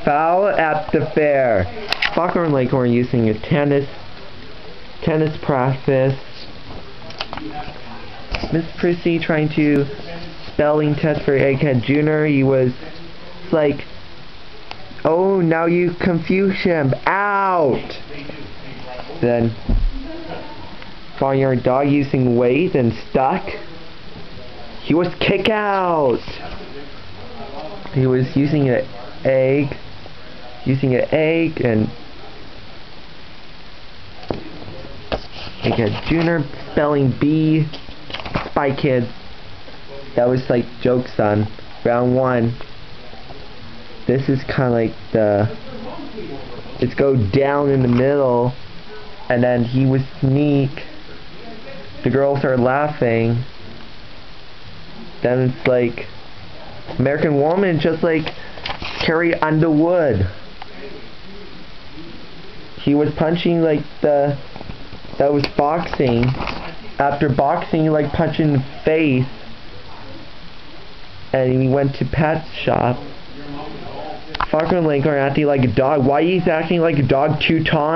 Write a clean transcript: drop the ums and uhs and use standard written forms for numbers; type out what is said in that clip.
Foul at the fair. Foghorn Leghorn using a tennis practice. Miss Prissy trying to spelling test for Egghead Jr. He was like, oh, now you confuse him. Out! Then Barnyard Dog using weight and stuck. He was kicked out. He was using an egg. And Egghead Jr. spelling bee. Spy Kids. That was like jokes on round 1. This is kind of like it's go down in the middle, and then he would sneak. The girls are laughing. Then it's like American Woman just like Carrie Underwood. He was punching like that was boxing. After boxing, he like punched in the face, and he went to pet shop. Foghorn Leghorn acting like a dog. Why he's acting like a dog 2 times?